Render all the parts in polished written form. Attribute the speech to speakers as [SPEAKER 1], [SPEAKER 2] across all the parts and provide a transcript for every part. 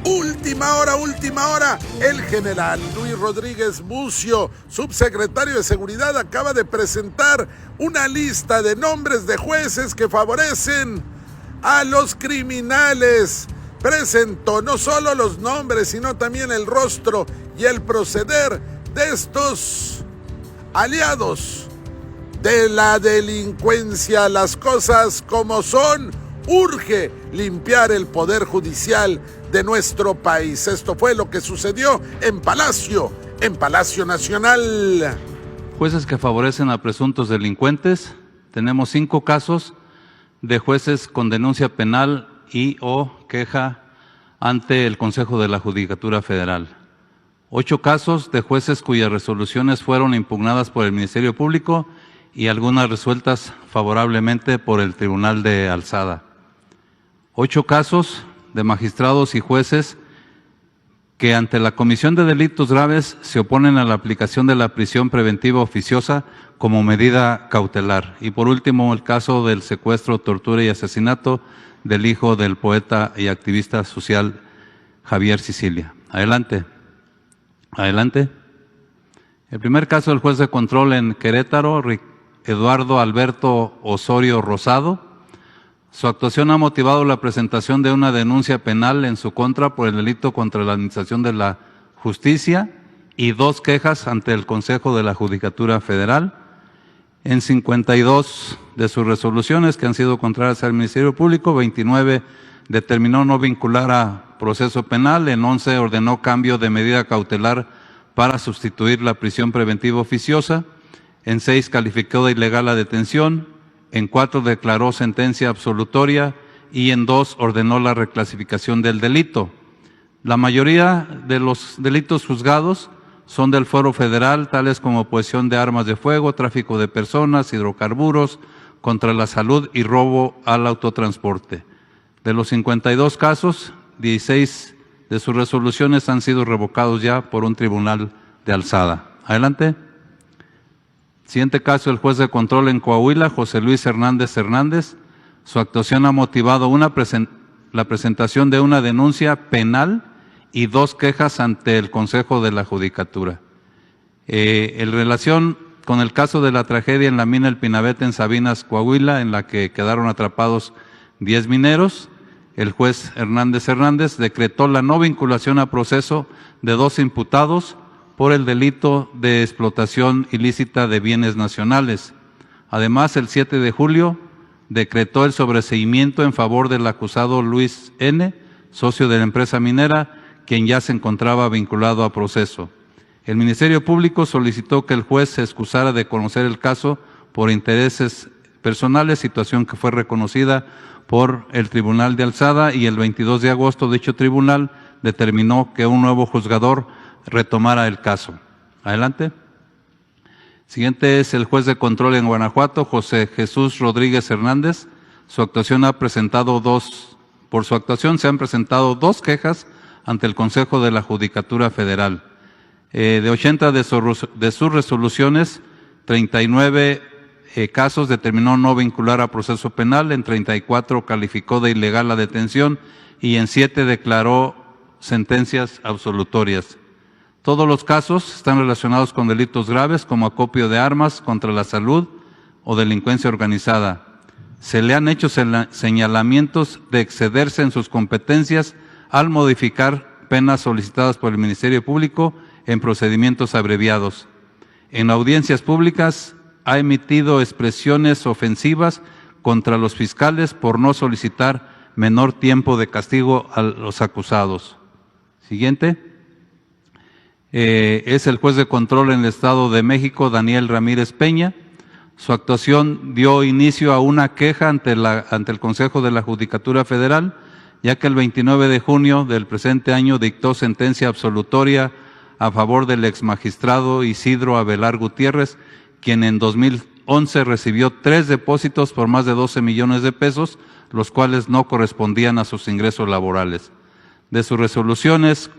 [SPEAKER 1] Última hora. El general Luis Rodríguez Bucio, subsecretario de Seguridad, acaba de presentar una lista de nombres de jueces que favorecen a los criminales. Presentó no solo los nombres, sino también el rostro y el proceder de estos aliados de la delincuencia. Las cosas como son. Urge limpiar el poder judicial de nuestro país. Esto fue lo que sucedió en Palacio Nacional.
[SPEAKER 2] Jueces que favorecen a presuntos delincuentes. Tenemos 5 casos de jueces con denuncia penal y o queja ante el Consejo de la Judicatura Federal. 8 casos de jueces cuyas resoluciones fueron impugnadas por el Ministerio Público y algunas resueltas favorablemente por el Tribunal de Alzada. 8 casos de magistrados y jueces que ante la comisión de delitos graves se oponen a la aplicación de la prisión preventiva oficiosa como medida cautelar. Y por último, el caso del secuestro, tortura y asesinato del hijo del poeta y activista social Javier Sicilia. Adelante. El primer caso del juez de control en Querétaro, Eduardo Alberto Osorio Rosado. Su actuación ha motivado la presentación de una denuncia penal en su contra por el delito contra la administración de la justicia y 2 quejas ante el Consejo de la Judicatura Federal. En 52 de sus resoluciones que han sido contrarias al Ministerio Público, 29 determinó no vincular a proceso penal, en 11 ordenó cambio de medida cautelar para sustituir la prisión preventiva oficiosa, en 6 calificó de ilegal la detención, en 4 declaró sentencia absolutoria y en 2 ordenó la reclasificación del delito. La mayoría de los delitos juzgados son del fuero federal, tales como posesión de armas de fuego, tráfico de personas, hidrocarburos, contra la salud y robo al autotransporte. De los 52 casos, 16 de sus resoluciones han sido revocados ya por un tribunal de alzada. Adelante. Siguiente caso, el juez de control en Coahuila, José Luis Hernández Hernández. Su actuación ha motivado la presentación de una denuncia penal y 2 quejas ante el Consejo de la Judicatura. En relación con el caso de la tragedia en la mina El Pinabete en Sabinas, Coahuila, en la que quedaron atrapados 10 mineros, el juez Hernández decretó la no vinculación a proceso de 2 imputados por el delito de explotación ilícita de bienes nacionales. Además, el 7 de julio decretó el sobreseimiento en favor del acusado Luis N., socio de la empresa minera, quien ya se encontraba vinculado a proceso. El Ministerio Público solicitó que el juez se excusara de conocer el caso por intereses personales, situación que fue reconocida por el Tribunal de Alzada, y el 22 de agosto dicho tribunal determinó que un nuevo juzgador retomara el caso. Adelante. Siguiente es el juez de control en Guanajuato, José Jesús Rodríguez Hernández. Por su actuación se han presentado 2 quejas ante el Consejo de la Judicatura Federal. De 80 de sus resoluciones, 39 casos determinó no vincular a proceso penal, en 34 calificó de ilegal la detención y en 7 declaró sentencias absolutorias. Todos los casos están relacionados con delitos graves como acopio de armas contra la salud o delincuencia organizada. Se le han hecho señalamientos de excederse en sus competencias al modificar penas solicitadas por el Ministerio Público en procedimientos abreviados. En audiencias públicas ha emitido expresiones ofensivas contra los fiscales por no solicitar menor tiempo de castigo a los acusados. Siguiente. Es el juez de control en el Estado de México, Daniel Ramírez Peña. Su actuación dio inicio a una queja ante el Consejo de la Judicatura Federal, ya que el 29 de junio del presente año dictó sentencia absolutoria a favor del exmagistrado Isidro Abelar Gutiérrez, quien en 2011 recibió 3 depósitos por más de 12 millones de pesos, los cuales no correspondían a sus ingresos laborales. De sus resoluciones,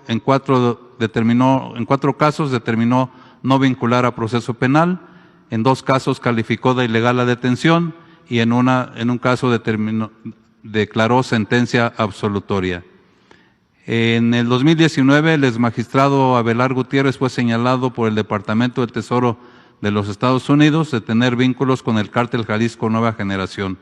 [SPEAKER 2] en cuatro casos determinó no vincular a proceso penal, en 2 casos calificó de ilegal la detención y en un caso declaró sentencia absolutoria. En el 2019, el exmagistrado Abelar Gutiérrez fue señalado por el Departamento del Tesoro de los Estados Unidos de tener vínculos con el Cártel Jalisco Nueva Generación.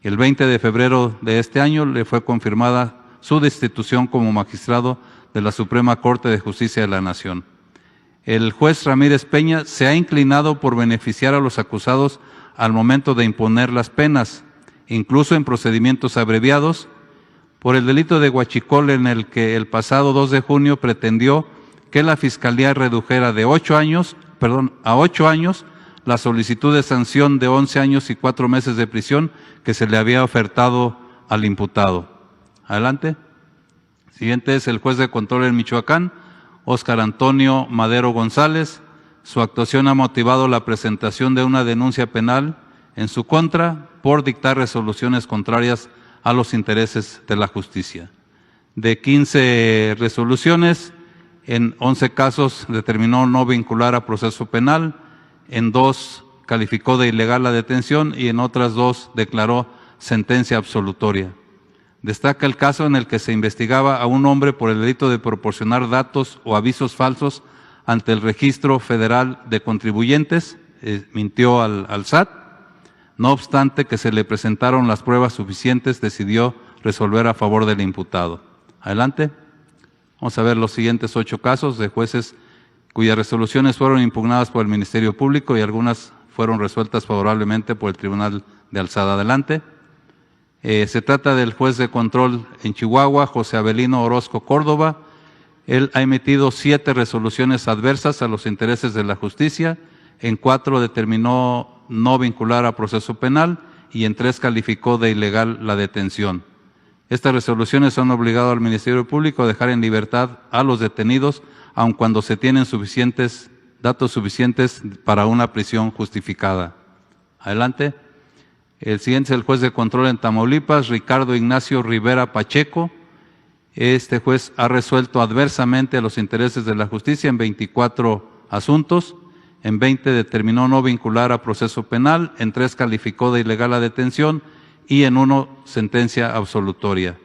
[SPEAKER 2] El 20 de febrero de este año le fue confirmada su destitución como magistrado de la Suprema Corte de Justicia de la Nación. El juez Ramírez Peña se ha inclinado por beneficiar a los acusados al momento de imponer las penas, incluso en procedimientos abreviados, por el delito de huachicol, en el que el pasado 2 de junio pretendió que la Fiscalía redujera de 8 años la solicitud de sanción de 11 años y 4 meses de prisión que se le había ofertado al imputado. Adelante. Siguiente es el juez de control en Michoacán, Óscar Antonio Madero González. Su actuación ha motivado la presentación de una denuncia penal en su contra por dictar resoluciones contrarias a los intereses de la justicia. De 15 resoluciones, en 11 casos determinó no vincular a proceso penal, en 2 calificó de ilegal la detención y en otras 2 declaró sentencia absolutoria. Destaca el caso en el que se investigaba a un hombre por el delito de proporcionar datos o avisos falsos ante el Registro Federal de Contribuyentes, mintió al SAT. No obstante que se le presentaron las pruebas suficientes, decidió resolver a favor del imputado. Adelante. Vamos a ver los siguientes 8 casos de jueces cuyas resoluciones fueron impugnadas por el Ministerio Público y algunas fueron resueltas favorablemente por el Tribunal de Alzada. Adelante. Se trata del juez de control en Chihuahua, José Avelino Orozco Córdoba. Él ha emitido 7 resoluciones adversas a los intereses de la justicia, en 4 determinó no vincular a proceso penal y en 3 calificó de ilegal la detención. Estas resoluciones han obligado al Ministerio Público a dejar en libertad a los detenidos, aun cuando se tienen datos suficientes para una prisión justificada. Adelante. El siguiente es el juez de control en Tamaulipas, Ricardo Ignacio Rivera Pacheco. Este juez ha resuelto adversamente a los intereses de la justicia en 24 asuntos. En 20 determinó no vincular a proceso penal, en 3 calificó de ilegal la detención y en 1 sentencia absolutoria.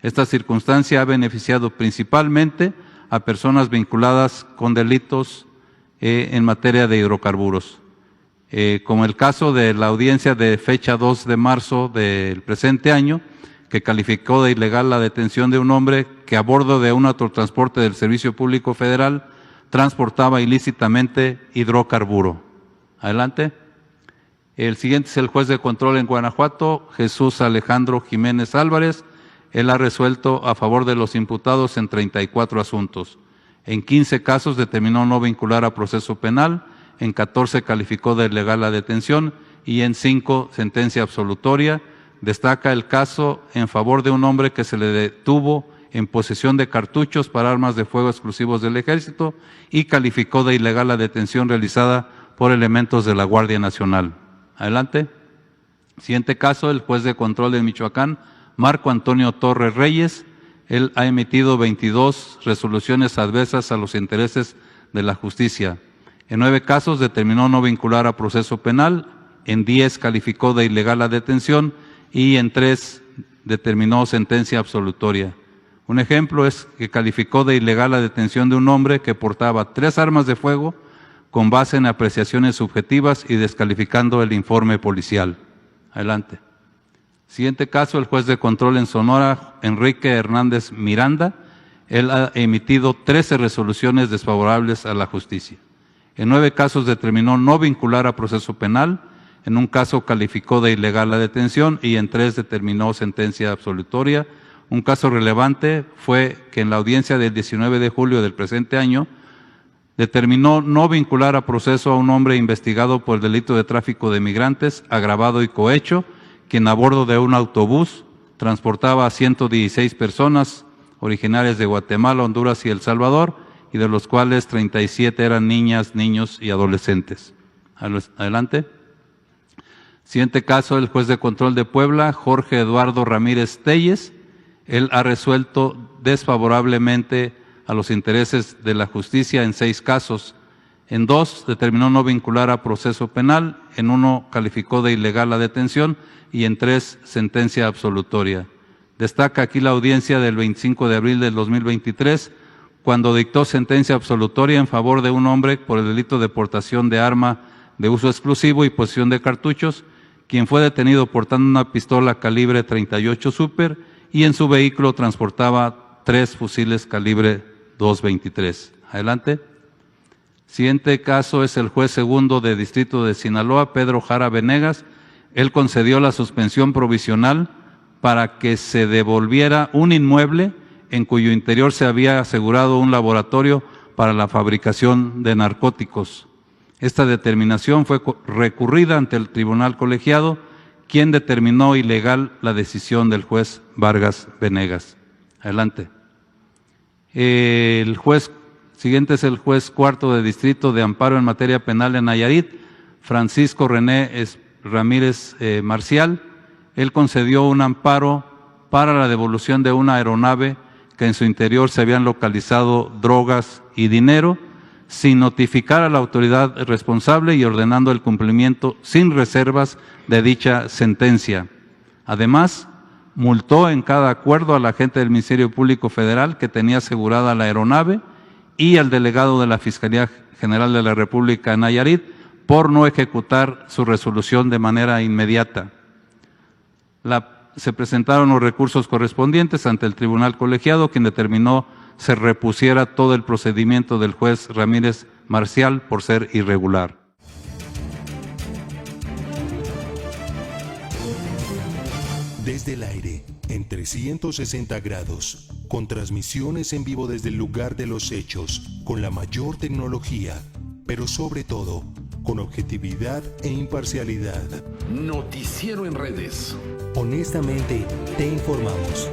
[SPEAKER 2] Esta circunstancia ha beneficiado principalmente a personas vinculadas con delitos en materia de hidrocarburos. Como el caso de la audiencia de fecha 2 de marzo del presente año, que calificó de ilegal la detención de un hombre que a bordo de un autotransporte del Servicio Público Federal transportaba ilícitamente hidrocarburo. Adelante. El siguiente es el juez de control en Guanajuato, Jesús Alejandro Jiménez Álvarez. Él ha resuelto a favor de los imputados en 34 asuntos. En 15 casos determinó no vincular a proceso penal, en 14 calificó de ilegal la detención y en 5 sentencia absolutoria. Destaca el caso en favor de un hombre que se le detuvo en posesión de cartuchos para armas de fuego exclusivos del Ejército y calificó de ilegal la detención realizada por elementos de la Guardia Nacional. Adelante. Siguiente caso, el juez de control de Michoacán, Marco Antonio Torres Reyes. Él ha emitido 22 resoluciones adversas a los intereses de la justicia. En 9 casos determinó no vincular a proceso penal, en 10 calificó de ilegal la detención y en 3 determinó sentencia absolutoria. Un ejemplo es que calificó de ilegal la detención de un hombre que portaba 3 armas de fuego con base en apreciaciones subjetivas y descalificando el informe policial. Adelante. Siguiente caso, el juez de control en Sonora, Enrique Hernández Miranda. Él ha emitido 13 resoluciones desfavorables a la justicia. En 9 casos determinó no vincular a proceso penal, en un caso calificó de ilegal la detención y en 3 determinó sentencia absolutoria. Un caso relevante fue que en la audiencia del 19 de julio del presente año determinó no vincular a proceso a un hombre investigado por el delito de tráfico de migrantes agravado y cohecho, quien a bordo de un autobús transportaba a 116 personas originarias de Guatemala, Honduras y El Salvador, y de los cuales 37 eran niñas, niños y adolescentes. Adelante. Siguiente caso, el juez de control de Puebla, Jorge Eduardo Ramírez Telles. Él ha resuelto desfavorablemente a los intereses de la justicia en 6 casos. En 2 determinó no vincular a proceso penal, en 1 calificó de ilegal la detención y en 3 sentencia absolutoria. Destaca aquí la audiencia del 25 de abril del 2023, cuando dictó sentencia absolutoria en favor de un hombre por el delito de portación de arma de uso exclusivo y posesión de cartuchos, quien fue detenido portando una pistola calibre 38 Super y en su vehículo transportaba 3 fusiles calibre 223. Adelante. Siguiente caso es el juez segundo de Distrito de Sinaloa, Pedro Jara Venegas. Él concedió la suspensión provisional para que se devolviera un inmueble en cuyo interior se había asegurado un laboratorio para la fabricación de narcóticos. Esta determinación fue recurrida ante el tribunal colegiado, quien determinó ilegal la decisión del juez Vargas Venegas. Adelante. El juez siguiente es el juez cuarto de Distrito de Amparo en materia penal de Nayarit, Francisco René Ramírez Marcial. Él concedió un amparo para la devolución de una aeronave que en su interior se habían localizado drogas y dinero, sin notificar a la autoridad responsable y ordenando el cumplimiento sin reservas de dicha sentencia. Además, multó en cada acuerdo al agente del Ministerio Público Federal que tenía asegurada la aeronave y al delegado de la Fiscalía General de la República en Nayarit por no ejecutar su resolución de manera inmediata. Se presentaron los recursos correspondientes ante el tribunal colegiado, quien determinó se repusiera todo el procedimiento del juez Ramírez Marcial por ser irregular.
[SPEAKER 3] Desde el aire, en 360 grados, con transmisiones en vivo desde el lugar de los hechos, con la mayor tecnología, pero sobre todo, con objetividad e imparcialidad.
[SPEAKER 4] Noticiero en redes.
[SPEAKER 3] Honestamente, te informamos.